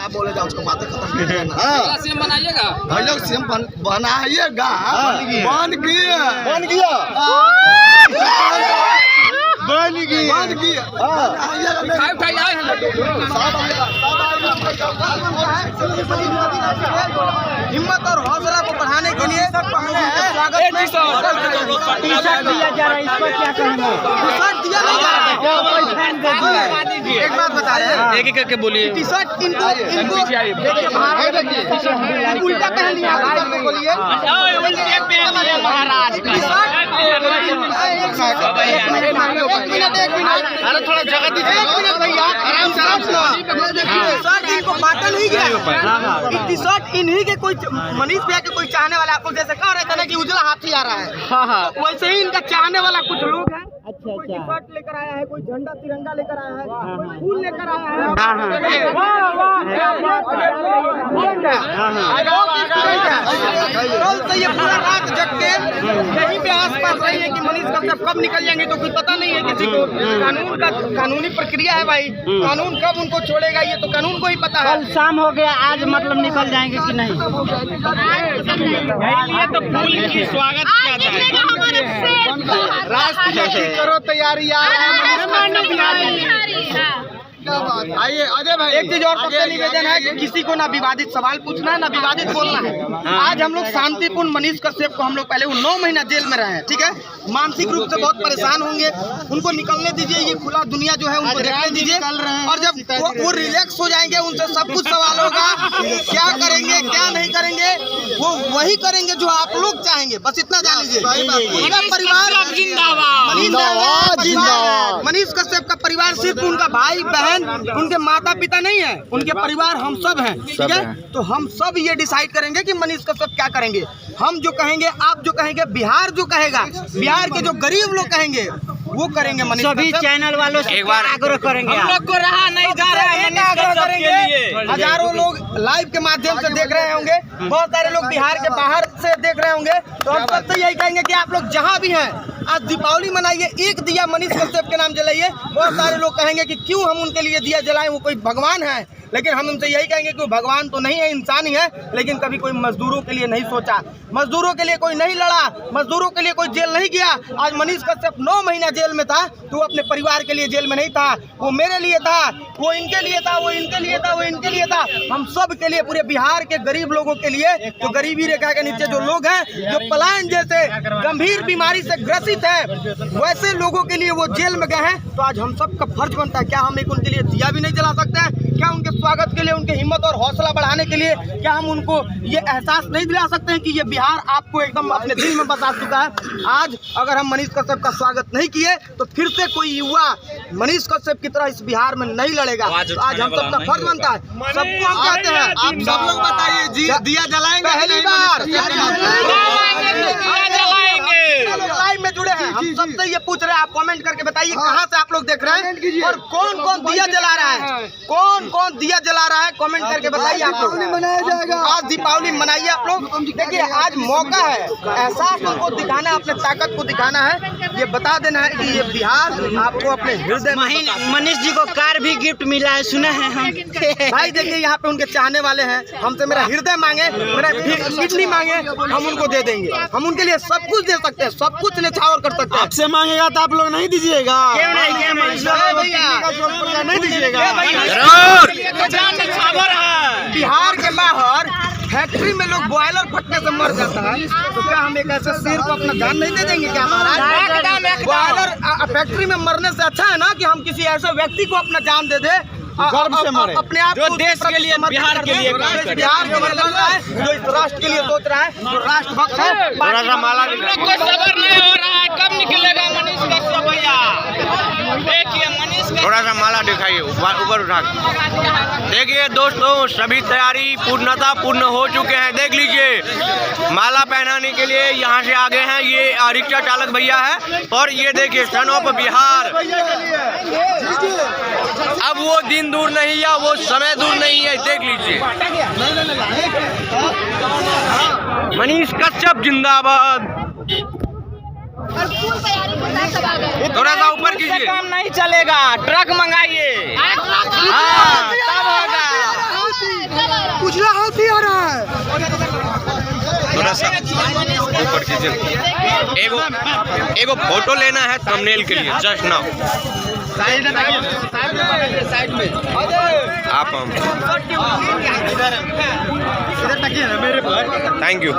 आप बोले जाओ उसको बातें खत्म कीजिए ना। सीएम बनाइएगा भाई लोग सीएम बनाइएगा। बन गया बन गया हिम्मत और हौसला को बढ़ाने के लिए एक बात बता रहे हैं, एक एक करके बोलिए। टी शर्ट इनको उल्टा पहन लिया बोलिए अरे थोड़ा जगह दीजिए भैया, शर्ट इनको बांटा नहीं गया। टी शर्ट इन्हीं के कोई मनीष भैया के कोई चाहने वाला, आपको जैसे कह रहे थे ना कि उजला हाथी आ रहा है, तो वैसे ही इनका चाहने वाला कुछ लोग हैं। कोई टी शर्ट लेकर आया है, कोई झंडा तिरंगा लेकर आया है, कोई फूल लेकर आया है। कल से ये पूरा रात जग के यहीं पे आस-पास रही है कि मनीष कश्यप कब निकल जाएंगे, तो कुछ पता नहीं है किसी को। कानून का कानूनी प्रक्रिया है भाई, कानून कब उनको छोड़ेगा ये तो कानून को ही पता है। कल शाम हो गया, आज मतलब निकल जाएंगे कि नहीं? ये तो फूल की स्वागत किया जाएगा। राष्ट्रपति करो तैयारी यार। आइए अजय भाई, एक चीज और सबसे निवेदन है कि किसी को ना विवादित सवाल पूछना है ना विवादित बोलना है। आज हम लोग शांतिपूर्ण मनीष कश्यप को हम लोग पहले 9 महीना जेल में रहे हैं, ठीक है, मानसिक रूप से बहुत परेशान होंगे, उनको निकलने दीजिए, ये खुला दुनिया जो है उनको देखने दीजिए, और जब वो रिलैक्स हो जाएंगे उनसे सब कुछ सवाल होगा, क्या करेंगे क्या नहीं करेंगे, वो वही करेंगे जो आप लोग चाहेंगे, बस इतना जान लीजिए। उनका परिवार मनीष कश्यप का परिवार सिर्फ उनका भाई बहन, उनके माता पिता नहीं है, उनके परिवार हम सब हैं, ठीक है। तो हम सब ये डिसाइड करेंगे कि मनीष कश्यप क्या करेंगे। हम जो कहेंगे, आप जो कहेंगे, बिहार जो कहेगा, बिहार के जो गरीब लोग कहेंगे वो करेंगे। मनीष सभी चैनल वालों से एक बार आग्रह करेंगे, हम लोग को रहा नहीं जा रहा है मनीष कश्यप के लिए। हजारों लोग लाइव के माध्यम से देख रहे होंगे, बहुत सारे लोग बिहार के बाहर से देख रहे होंगे, तो हम सबसे यही कहेंगे कि आप लोग जहाँ भी हैं आज दीपावली मनाइए, एक दिया मनीष कश्यप के नाम जलाइए। बहुत सारे लोग कहेंगे कि क्यों हम उनके लिए दिया जलाएं, वो कोई भगवान है, लेकिन हम उनसे यही कहेंगे कि वो भगवान तो नहीं है, इंसान ही है, लेकिन कभी कोई मजदूरों के लिए नहीं सोचा, मजदूरों के लिए कोई नहीं लड़ा, मजदूरों के लिए कोई जेल नहीं गया। आज मनीष कश्यप 9 महीना जेल में था, तो वो अपने परिवार के लिए जेल में नहीं था, वो मेरे लिए था, वो इनके लिए था, वो इनके लिए था, वो इनके लिए था, हम सब के लिए, पूरे बिहार के गरीब लोगों के लिए, जो गरीबी रेखा के नीचे जो लोग हैं, जो पलायन जैसे गंभीर बीमारी से ग्रसित है, वैसे लोगों के लिए वो जेल में गए हैं। तो आज हम सब का फर्ज बनता है, क्या हम एक उनके लिए दिया भी नहीं जला सकते हैं? क्या उनके स्वागत के लिए, उनके हिम्मत और हौसला बढ़ाने के लिए क्या हम उनको ये एहसास नहीं दिला सकते हैं कि ये बिहार आपको एकदम अपने दिल में बसा चुका है? आज अगर हम मनीष कश्यप का स्वागत नहीं किए तो फिर से कोई युवा मनीष कश्यप की तरह इस बिहार में नहीं लड़ेगा। तो आज हम सबका फर्ज बनता है, सबको हम कहते हैं, आप सब लोग बताइए जी, दिया जलाएंगे पहली बार? लाइव में जुड़े हैं, हम सबसे ये पूछ रहे हैं, आप कमेंट करके बताइए कहाँ से आप लोग देख रहे हैं और कौन कौन दिया जला रहा है, कौन कौन दिया जला रहा है, कमेंट करके बताइए। आप लोग मनाया जाएगा, आज दीपावली मनाइए आप लोग। देखिए आज मौका है, एहसास उनको दिखाना है, अपने ताकत को दिखाना है, ये बता देना है कि ये बिहार आपको अपने हृदय में। मनीष जी को कार भी गिफ्ट मिला है, सुना है हम। भाई देखिए यहाँ पे उनके चाहने वाले हैं, हमसे मेरा हृदय मांगे, मेरा किडनी मांगे, हम उनको दे देंगे, हम उनके लिए सब कुछ दे सकते हैं, सब कुछ न्यौछावर कर सकते हैं। आपसे मांगेगा तो आप लोग नहीं दीजिएगा? क्यों नहीं, क्या नहीं दीजिएगा? बिहार के बाहर फैक्ट्री में लोग बॉयलर फटने से मर जाता है, तो क्या हम एक ऐसे शेर को अपना जान नहीं दे देंगे क्या महाराज? बॉयलर फैक्ट्री में मरने से अच्छा है ना कि हम किसी ऐसे व्यक्ति को अपना जान दे दे, गर्व से मरे, अपने आप जो देश के लिए, बिहार के लिए, बिहार के लिए लड़ रहा है, जो इस राष्ट्र के लिए सोच रहा है, जो राष्ट्रभक्त है। थोड़ा सा माला कोई सबर नहीं हो रहा है, कब निकलेगा मनीष कश्यप भैया? देखिए मनीष, थोड़ा सा माला दिखाइए ऊपर उठा के। देखिए दोस्तों, सभी तैयारी पूर्ण हो चुके हैं, देख लीजिए। माला पहनाने के लिए यहाँ से आगे हैं ये रिक्शा चालक भैया है, और ये देखिए सन ऑफ बिहार। अब वो दिन दूर नहीं है, वो समय दूर नहीं है, देख लीजिए। मनीष कश्यप जिंदाबाद। थोड़ा सा ऊपर कीजिए, काम नहीं चलेगा, ट्रक मंगाइए, हाँ तब होगा। थोड़ा सा ऊपर कीजिए। एगो फोटो लेना है थंबनेल के लिए जस्ट नाउ। साइड में आप इधर तकिए ना मेरे पर। Thank you.